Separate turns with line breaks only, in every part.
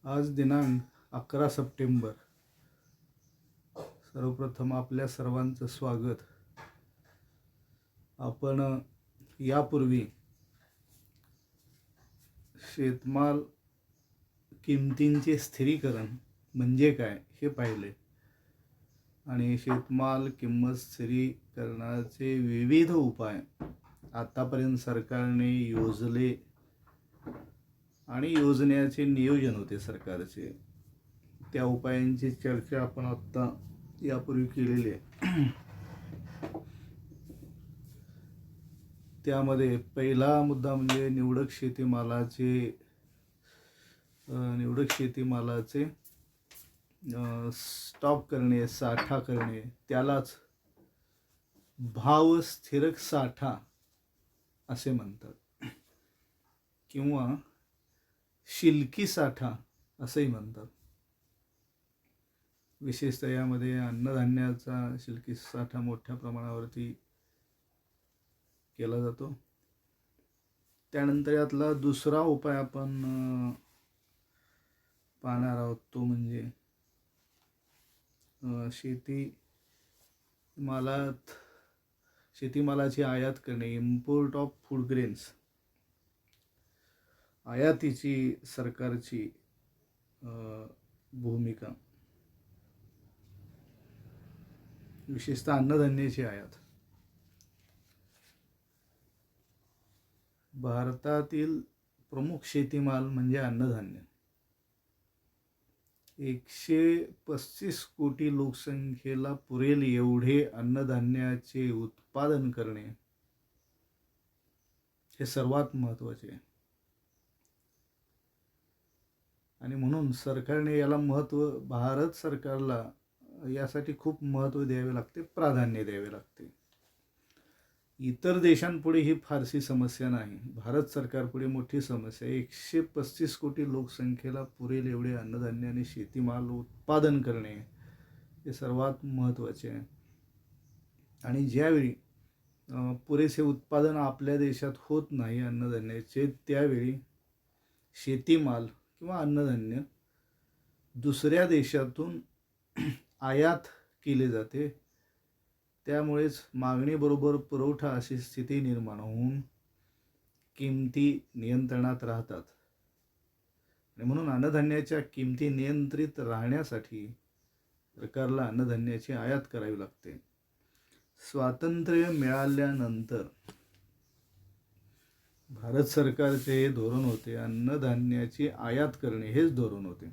आज दिनांक 11 सप्टेंबर. सर्वप्रथम आपल्या सर्वांचं स्वागत. आपण यापूर्वी शेतमाल किमतींचे स्थिरीकरण म्हणजे काय हे पाहिले आणि शेतमाल किंमत स्थिरीकरणाचे विविध उपाय आतापर्यंत सरकारने योजले आणि योजण्याचे नियोजन होते सरकारचे. त्या उपायांची चर्चा आपण आत्ता यापूर्वी केलेली आहे. त्यामध्ये पहिला मुद्दा म्हणजे निवडक शेतीमालाचे स्टॉक करणे, साठा करणे, त्यालाच भाव स्थिरक साठा असे म्हणतात किंवा शिल्की साठा असंही म्हणतात. विशेषतः यामध्ये अन्नधान्याचा शिल्की साठा मोठ्या प्रमाणावरती केला जातो. त्यानंतर यातला दुसरा उपाय आपण पाहणार आहोत, तो म्हणजे शेतीमालाची आयात करणे, इम्पोर्ट ऑफ फूड ग्रेन्स. आयातीची सरकारची भूमिका, विशेषतः अन्नधान्याची आयात. भारतातील प्रमुख शेतीमाल म्हणजे अन्नधान्य. 135 कोटी लोकसंख्येला पुरेल एवढे अन्नधान्याचे उत्पादन करणे हे सर्वात महत्त्वाचे आहे आणि म्हणून सरकारने याला भारत सरकारला यासाठी खूप महत्त्व द्यावे लागते, प्राधान्य द्यावे लागते. इतर देशांपुढे ही फारशी समस्या नाही, भारत सरकारपुढे मोठी समस्या आहे. 135 कोटी लोकसंख्येला पुरेल एवढे अन्नधान्य आणि शेतीमाल उत्पादन करणे हे सर्वात महत्त्वाचे आहे. आणि ज्यावेळी पुरेसे उत्पादन आपल्या देशात होत नाही अन्नधान्याचे, त्यावेळी शेतीमाल किंवा अन्नधान्य दुसऱ्या देशातून आयात केले जाते. त्यामुळेच मागणीबरोबर पुरवठा अशी स्थिती निर्माण होऊन किमती नियंत्रणात राहतात. आणि म्हणून अन्नधान्याच्या किमती नियंत्रित राहण्यासाठी सरकारला अन्नधान्याची आयात करावी लागते. स्वातंत्र्य मिळाल्यानंतर भारत सरकारचे हे धोरण होते, अन्नधान्याची आयात करणे हेच धोरण होते.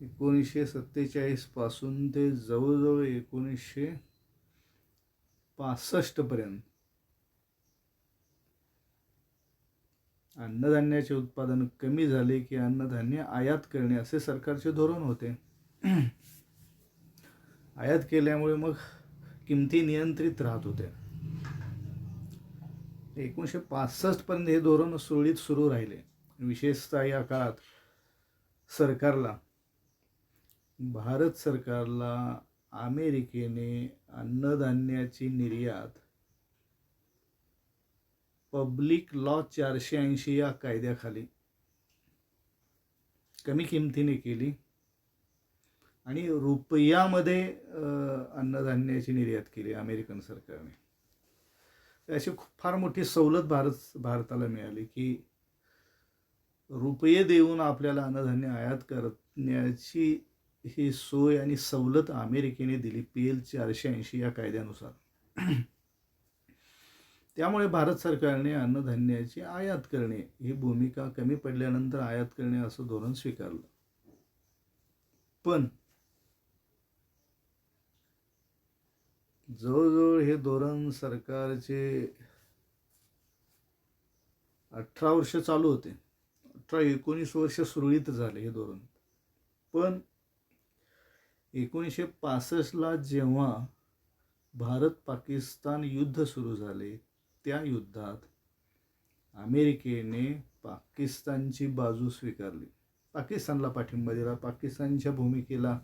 1947 पासून ते जवळजवळ 1965 पर्यंत अन्नधान्याचे उत्पादन कमी झाले की अन्नधान्य आयात करणे असे सरकारचे धोरण होते. आयात केल्यामुळे मग किमती नियंत्रित राहत होत्या. 1965 पर्यंत हे धोरण सुरळीत सुरू राहिले. विशेषतः या काळात भारत सरकारला अमेरिकेने अन्नधान्याची निर्यात पब्लिक लॉ 480 या कायद्याखाली कमी किमतीने केली आणि रुपयामध्ये अन्नधान्याची निर्यात केली अमेरिकन सरकारने. अशी फार मोठी सवलत भारताला मिळाली की रुपये देऊन आपल्याला अन्नधान्य आयात करण्याची ही सोय आणि सवलत अमेरिकेने दिली PL 480 या कायद्यानुसार. त्यामुळे भारत सरकारने अन्नधान्याची आयात करणे ही भूमिका कमी पडल्यानंतर आयात करणे असं धोरण स्वीकारलं. पण जवळजवळ हे धोरण सरकारचे 18 वर्ष चालू होते. 18-19 वर्ष सुरळीत झाले हे धोरण. पण 1965 जेव्हा भारत पाकिस्तान युद्ध सुरू झाले, त्या युद्धात अमेरिकेने पाकिस्तानची बाजू स्वीकारली, पाकिस्तानला पाठिंबा दिला, पाकिस्तानच्या भूमिकेला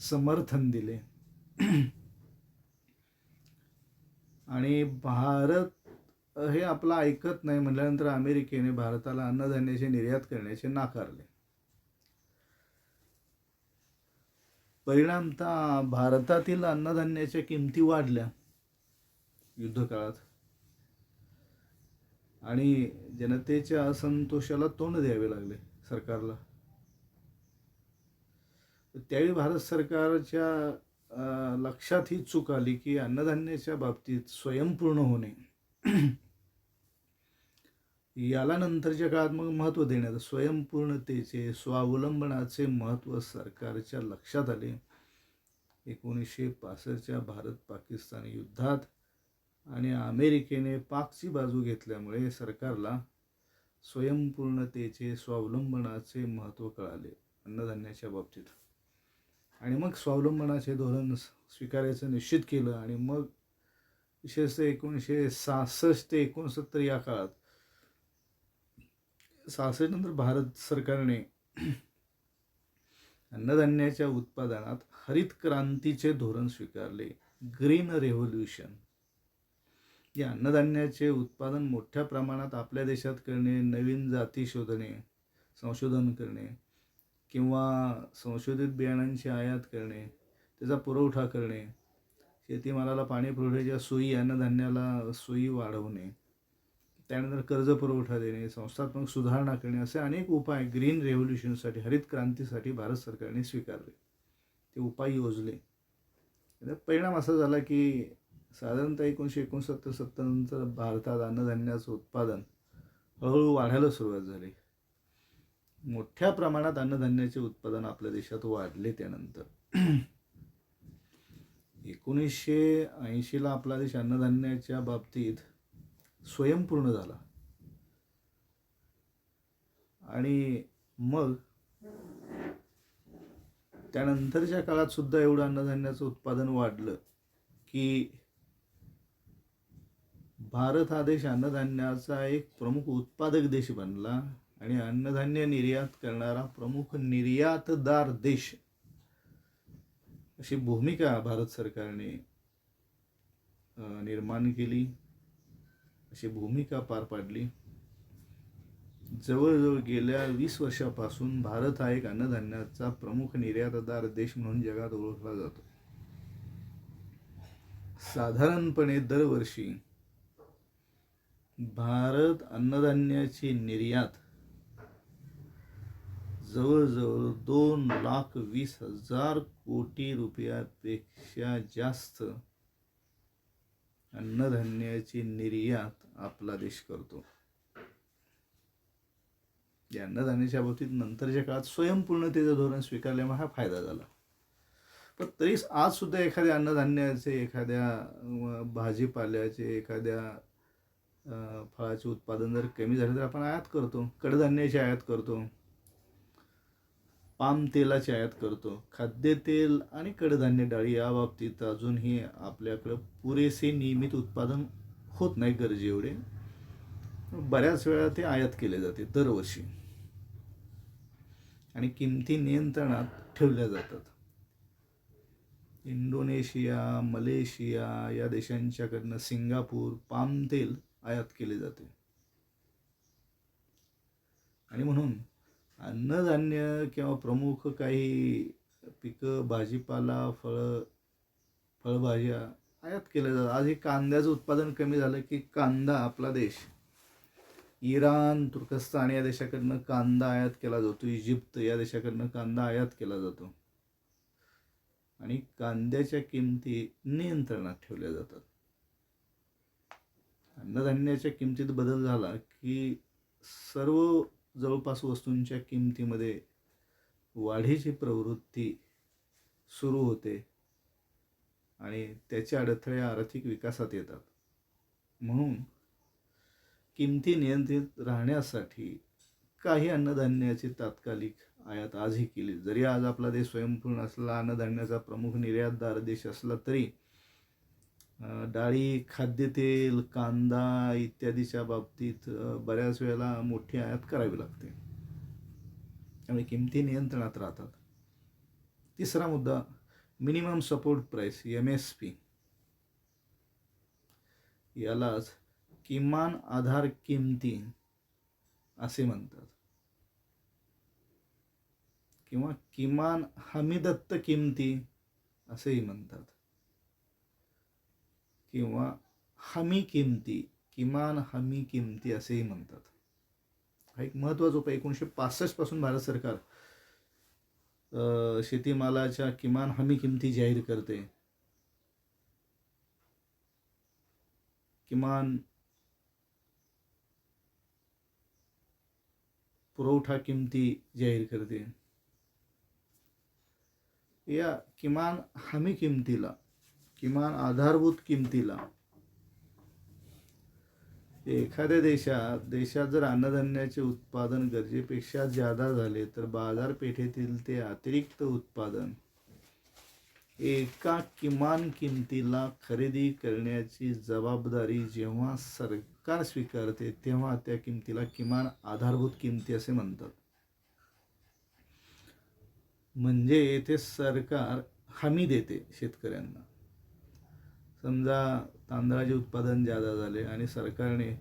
समर्थन दिले आणि भारत हे आपलं ऐकत नाही म्हटल्यानंतर अमेरिकेने भारताला अन्नधान्याची निर्यात करण्याचे नाकारले. परिणामतः भारतातील अन्नधान्याच्या किमती वाढल्या युद्धकाळात आणि जनतेच्या असंतोषाला तोंड द्यावे लागले सरकारला. त्यावेळी भारत सरकारच्या लक्षात ही चूक आली की अन्नधान्याच्या बाबतीत स्वयंपूर्ण होणे याला नंतरच्या काळात मग महत्त्व देण्यात, स्वयंपूर्णतेचे, स्वावलंबनाचे महत्त्व सरकारच्या लक्षात आले. 1965च्या भारत पाकिस्तान युद्धात आणि अमेरिकेने पाकची बाजू घेतल्यामुळे सरकारला स्वयंपूर्णतेचे, स्वावलंबनाचे महत्त्व कळाले अन्नधान्याच्या बाबतीत. आणि मग स्वावलंबनाचे धोरण स्वीकारायचं निश्चित केलं. आणि मग विशेषतः 1966 ते 69 या काळात, 66 नंतर भारत सरकारने अन्नधान्याच्या उत्पादनात हरित क्रांतीचे धोरण स्वीकारले, ग्रीन रेव्होल्यूशन. या अन्नधान्याचे उत्पादन मोठ्या प्रमाणात आपल्या देशात करणे, नवीन जाती शोधणे, संशोधन करणे किंवा संशोधित बियाणांची आयात करणे, त्याचा पुरवठा करणे, शेतीमालाला पाणी पुरवठ्याच्या सोयी, अन्नधान्याला सोयी वाढवणे, त्यानंतर कर्ज पुरवठा देणे, संस्थात्मक सुधारणा करणे, असे अनेक उपाय ग्रीन रेव्होल्यूशनसाठी, हरित क्रांतीसाठी भारत सरकारने स्वीकारले. ते उपाय योजले. त्याचा परिणाम असा झाला की साधारणतः 1969-70 नंतर भारतात अन्नधान्याचं उत्पादन हळूहळू वाढायला सुरुवात झाली. मोठ्या प्रमाणात अन्नधान्याचे उत्पादन आपल्या देशात वाढले. त्यानंतर 1980ला आपला देश अन्नधान्याच्या बाबतीत स्वयंपूर्ण झाला. आणि मग त्यानंतरच्या काळात सुद्धा एवढं अन्नधान्याचं उत्पादन वाढलं की भारत हा देश अन्नधान्याचा एक प्रमुख उत्पादक देश बनला आणि अन्नधान्य निर्यात करणारा प्रमुख निर्यातदार देश अशी भूमिका भारत सरकारने निर्माण केली, अशी भूमिका पार पाडली. जवळजवळ गेल्या 20 वर्षापासून भारत हा एक अन्नधान्याचा प्रमुख निर्यातदार देश म्हणून जगात ओळखला जातो. साधारणपणे दरवर्षी भारत अन्नधान्याची निर्यात जवळजवळ 2,20,000 कोटी रुपयापेक्षा जास्त अन्नधान्याची निर्यात आपला देश करतो. या अन्नधान्याच्या बाबतीत नंतरच्या काळात स्वयंपूर्णतेचं धोरण स्वीकारल्यामुळे हा फायदा झाला. पण तरी आज सुद्धा एखाद्या अन्नधान्याचे, एखाद्या भाजीपाल्याचे, एखाद्या फळाचे उत्पादन जर कमी झाले तर आपण आयात करतो. कडधान्याची आयात करतो, पाम तेलाची आयात करतो. खाद्यतेल आणि कडधान्य डाळी या बाबतीत अजूनही आपल्याकडं पुरेसे नियमित उत्पादन होत नाही गरजे एवढे. बऱ्याच वेळा ते आयात केले जाते दरवर्षी आणि किमती नियंत्रणात ठेवल्या जातात. इंडोनेशिया, मलेशिया या देशांच्याकडनं सिंगापूर पाम तेल आयात केले जाते. आणि म्हणून अन्नधान्य किंवा प्रमुख काही पिकं, भाजीपाला, फळभाज्या आयात केल्या जातात. आज हे कांद्याचं उत्पादन कमी झालं की कांदा आपला देश इराण, तुर्कस्तान या देशाकडनं कांदा आयात केला जातो. इजिप्त या देशाकडनं कांदा आयात केला जातो आणि कांद्याच्या किमती नियंत्रणात ठेवल्या जातात. अन्नधान्याच्या किमतीत बदल झाला की सर्व जवळपास वस्तूंच्या किमतीमध्ये वाढीची प्रवृत्ती सुरू होते आणि त्याचे अडथळे आर्थिक विकासात येतात. म्हणून किमती नियंत्रित राहण्यासाठी काही अन्नधान्याची तात्कालिक आयात आजही केली. जरी आज आपला देश स्वयंपूर्ण असला, अन्नधान्याचा प्रमुख निर्यातदार देश असला तरी डाळी, खाद्यतेल, कांदा इत्यादीच्या बाबतीत बऱ्याच वेळेला मोठी आयात करावी लागते. त्यामुळे किमती नियंत्रणात राहतात. तिसरा मुद्दा, मिनिमम सपोर्ट प्राईस, MSP. यालाच किमान आधार किमती असे म्हणतात किंवा किमान हमीदत्त किमती असेही म्हणतात किंवा हमी किमती, किमान हमी किमती असेही म्हणतात. हा एक महत्त्वाचा उपाय 1965 पासून भारत सरकार शेतीमालाच्या किमान हमी किमती जाहीर करते. किमान पुरवठा किमती जाहीर करते. या किमान हमी किमतीला, किमान आधारभूत किमतीला एखाद्या देशात जर अन्नधान्याचे उत्पादन गरजेपेक्षा जादा झाले तर बाजारपेठेतील ते अतिरिक्त उत्पादन एका किमान किमतीला खरेदी करण्याची जबाबदारी जेव्हा सरकार स्वीकारते तेव्हा त्या किमतीला किमान आधारभूत किमती असे म्हणतात. म्हणजे येथे सरकार हमी देते शेतकऱ्यांना. समजा तांदळाचे उत्पादन जादा झाले आणि सरकारने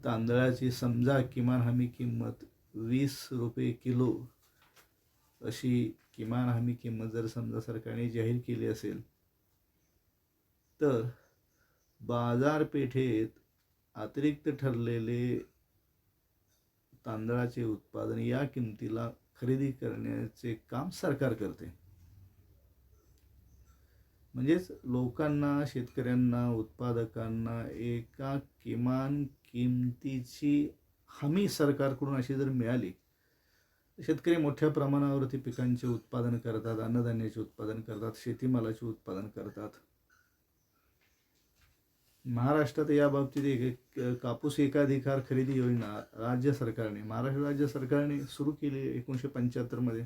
तांदळाची समजा किमान हमी किंमत 20 रुपये किलो अशी किमान हमी किंमत जर समजा सरकारने जाहीर केली असेल तर बाजारपेठेत अतिरिक्त ठरलेले तांदळाचे उत्पादन या किमतीला खरेदी करण्याचे काम सरकार करते. म्हणजेच लोकांना, शेतकऱ्यांना, उत्पादकांना एका किमान किमतीची हमी सरकारकडून अशी जर मिळाली तर शेतकरी मोठ्या प्रमाणावरती पिकांचे उत्पादन करतात, अन्नधान्याचे उत्पादन करतात, शेतीमालाचे उत्पादन करतात. महाराष्ट्रात या बाबतीत एक कापूस एकाधिकार खरेदी योजना राज्य सरकारने, महाराष्ट्र राज्य सरकारने सुरू केली 1975 मध्ये.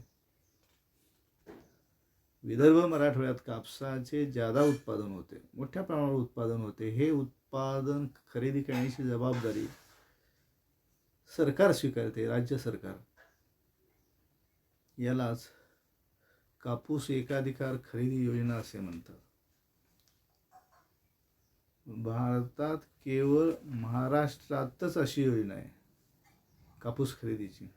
विदर्भ मराठवाड्यात कापसाचे जादा उत्पादन होते, मोठ्या प्रमाणावर उत्पादन होते. हे उत्पादन खरेदी करण्याची जबाबदारी सरकार स्वीकारते, राज्य सरकार. यालाच कापूस एकाधिकार खरेदी योजना असे म्हणतात. भारतात केवळ महाराष्ट्रातच अशी योजना आहे कापूस खरेदीची.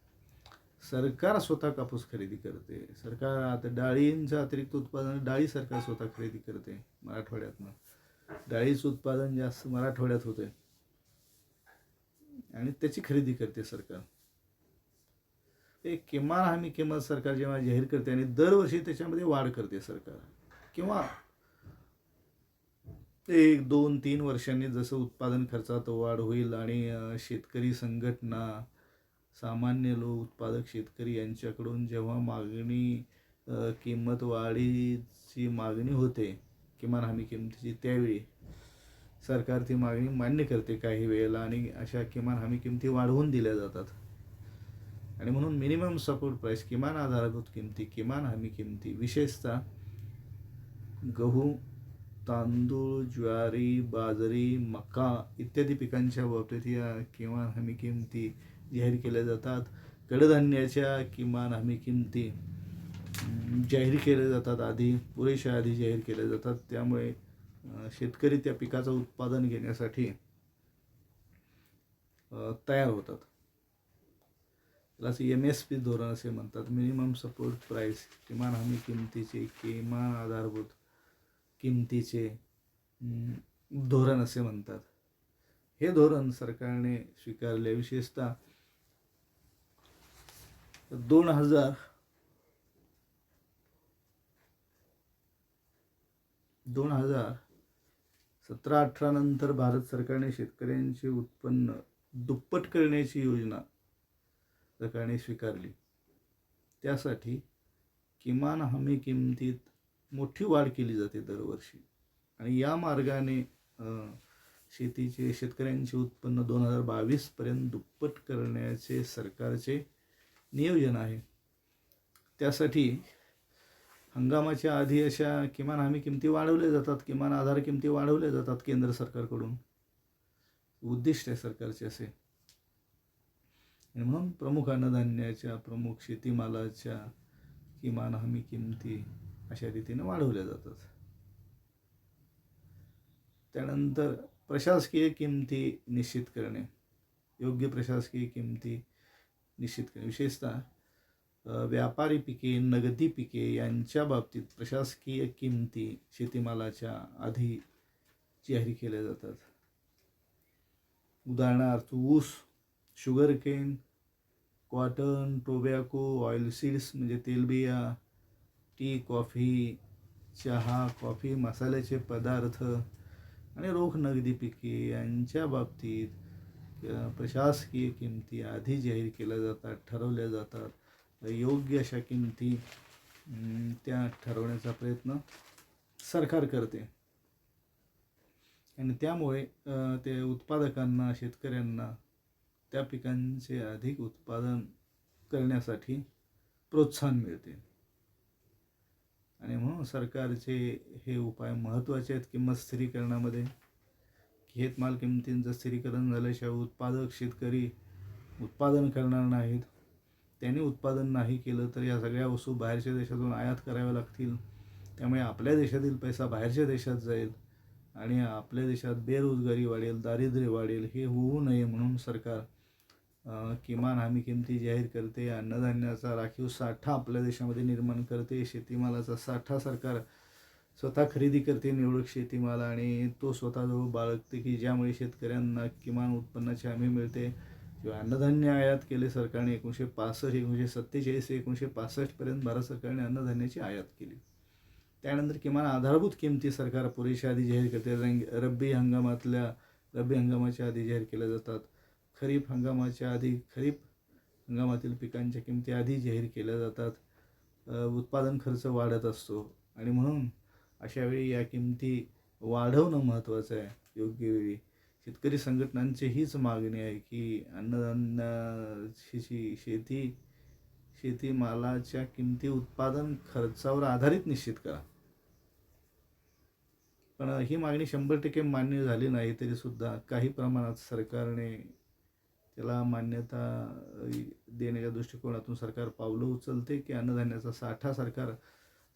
सरकार स्वतः कापूस खरेदी करते. सरकार आता डाळींचं अतिरिक्त उत्पादन डाळी सरकार स्वतः खरेदी करते मराठवाड्यातनं. डाळीचं उत्पादन जास्त मराठवाड्यात होते आणि त्याची खरेदी करते सरकार. एक किमान हमी किंमत सरकार जेव्हा जाहीर करते आणि दरवर्षी त्याच्यामध्ये वाढ करते सरकार, किंवा 1, 2, 3 वर्षांनी जसं उत्पादन खर्चात वाढ होईल आणि शेतकरी संघटना, सामान्य लोक, उत्पादक शेतकरी यांच्याकडून जेव्हा किंमत वाढीची मागणी होते किमान हमी किमतीची, त्यावेळी सरकार ती मागणी मान्य करते काही वेळेला आणि अशा किमान हमी किमती वाढवून दिल्या जातात. आणि म्हणून मिनिमम सपोर्ट प्राईस, किमान आधारभूत किमती, किमान हमी किमती विशेषतः गहू, तांदूळ, ज्वारी, बाजरी, मका इत्यादी पिकांच्या बाबतीत या किमान हमी किमती जाहीर केल्या जातात. कडधान्याच्या किमान हमी किमती जाहीर केल्या जातात, आधी पुरेशा आधी जाहीर केल्या जातात. त्यामुळे शेतकरी त्या पिकाचं उत्पादन घेण्यासाठी तयार होतात. त्याला MSP धोरण असे म्हणतात, मिनिमम सपोर्ट प्राईस, किमान हमी किमतीचे, किमान आधारभूत किमतीचे धोरण असे म्हणतात. हे धोरण सरकारने स्वीकारले. विशेषतः 2017-18 नंतर भारत सरकारने शेतकऱ्यांचे उत्पन्न दुप्पट करण्याची योजना सरकारने स्वीकारली. त्यासाठी किमान हमी किमतीत मोठी वाढ केली जाते दरवर्षी आणि या मार्गाने शेतकऱ्यांचे उत्पन्न 2022 पर्यंत दुप्पट करण्याचे सरकारचे नियोजन आहे. त्यासाठी हंगामाच्या आधी अशा किमान हमी किमती वाढवल्या जातात, किमान आधार किमती वाढवल्या जातात केंद्र सरकारकडून. उद्दिष्ट आहे सरकारचे असे. आणि म्हणून प्रमुख अन्नधान्याच्या, प्रमुख शेतीमालाच्या किमान हमी किमती अशा रीतीने वाढवल्या जातात. त्यानंतर प्रशासकीय किमती निश्चित करणे, योग्य प्रशासकीय किमती निश्चित करणे, विशेषतः व्यापारी पिके, नगदी पिके यांच्या बाबतीत प्रशासकीय किमती शेतीमालाच्या आधी जाहीर केल्या जातात. उदाहरणार्थ ऊस, शुगरकेन, कॉटन, टोबॅको, ऑइलसीड्स म्हणजे तेलबिया, टी, कॉफी, चहा, कॉफी, मसाल्याचे पदार्थ आणि रोख नगदी पिके यांच्या बाबतीत प्रशासकीय किमती आधी जाहीर केल्या जातात, ठरवल्या जातात. योग्य अशा किमती त्या ठरवण्याचा प्रयत्न सरकार करते आणि त्यामुळे ते उत्पादकांना, शेतकऱ्यांना त्या पिकांचे अधिक उत्पादन करण्यासाठी प्रोत्साहन मिळते. आणि म्हणून सरकारचे हे उपाय महत्त्वाचे आहेत किंमत स्थिरीकरणामध्ये. शेतमाल किमतींचं स्थिरीकरण झाल्याशिवाय उत्पादक शेतकरी उत्पादन करणार नाहीत. त्यांनी उत्पादन नाही केलं तर या सगळ्या वस्तू बाहेरच्या देशातून आयात कराव्या लागतील. त्यामुळे आपल्या देशातील पैसा बाहेरच्या देशात जाईल आणि आपल्या देशात बेरोजगारी वाढेल, दारिद्र्य वाढेल. हे होऊ नये म्हणून सरकार किमान हमी किमती जाहीर करते, अन्नधान्याचा राखीव साठा आपल्या देशामध्ये निर्माण करते, शेतीमालाचा साठा सरकार स्वतः खरेदी करते, निवडक शेतीमाल, आणि तो स्वतःजवळ बाळगते की ज्यामुळे शेतकऱ्यांना किमान उत्पन्नाची हमी मिळते. किंवा अन्नधान्य आयात केले सरकारने 1965, 1947, 1965पर्यंत भारत सरकारने अन्नधान्याची आयात केली. त्यानंतर किमान आधारभूत किमती सरकार पुरेशा आधी जाहीर करते. रब्बी हंगामाच्या आधी जाहीर केल्या जातात. खरीप हंगामाच्या आधी खरीप हंगामातील पिकांच्या किमती आधी जाहीर केल्या जातात. उत्पादन खर्च वाढत असतो आणि म्हणून अशा वेळी या किमती वाढवणं महत्त्वाचं आहे योग्य वेळी. शेतकरी संघटनांची हीच मागणी आहे की अन्नधान्याची शेतीमालाच्या किमती उत्पादन खर्चावर आधारित निश्चित करा. पण ही मागणी 100% मान्य झाली नाही तरी सुद्धा काही प्रमाणात सरकारने त्याला मान्यता देण्याच्या दृष्टिकोनातून सरकार पावलं उचलते की अन्नधान्याचा साठा सरकार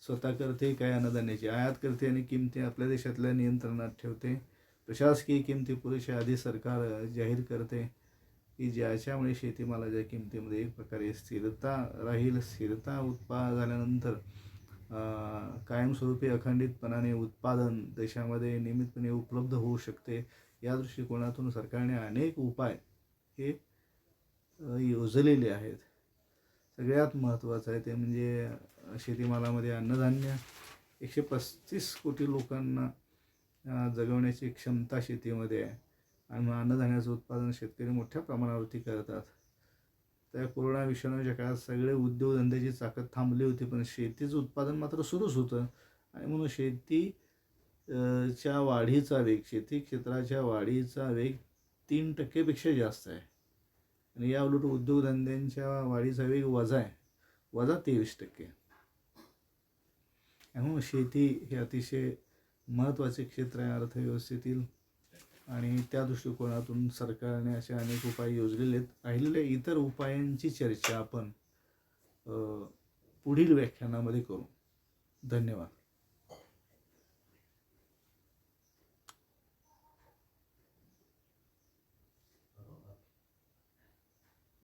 स्वतः करते, काही अन्नधान्याची आयात करते आणि किमती आपल्या देशातल्या नियंत्रणात ठेवते. प्रशासकीय किमती पुरेशा आधी सरकार जाहीर करते की ज्याच्यामुळे शेतीमालाच्या किमतीमध्ये एक प्रकारे स्थिरता राहील. स्थिरता झाल्यानंतर कायमस्वरूपी अखंडितपणाने उत्पादन देशामध्ये नियमितपणे उपलब्ध होऊ शकते. या दृष्टिकोनातून सरकारने अनेक उपाय हे योजलेले आहेत. सगळ्यात महत्त्वाचं आहे ते म्हणजे शेतीमालामध्ये अन्नधान्य. 135 कोटी लोकांना जगवण्याची क्षमता शेतीमध्ये आहे आणि अन्नधान्याचं उत्पादन शेतकरी मोठ्या प्रमाणावरती करतात. त्या कोरोना विषाणूच्या काळात सगळे उद्योगधंद्याची ताकद थांबली होती, पण शेतीचं उत्पादन मात्र सुरूच होतं. आणि म्हणून शेतीच्या वाढीचा वेग, शेती क्षेत्राच्या वाढीचा वेग 3% जास्त आहे आणि या उलट उद्योगधंद्यांच्या वाढीचा वेग वजा 23%. म्हणून शेती हे अतिशय महत्त्वाचे क्षेत्र आहे अर्थव्यवस्थेतील आणि त्या दृष्टिकोनातून सरकारने असे अनेक उपाय योजलेले आहेत. राहिलेल्या इतर उपायांची चर्चा आपण पुढील व्याख्यानामध्ये करू. धन्यवाद.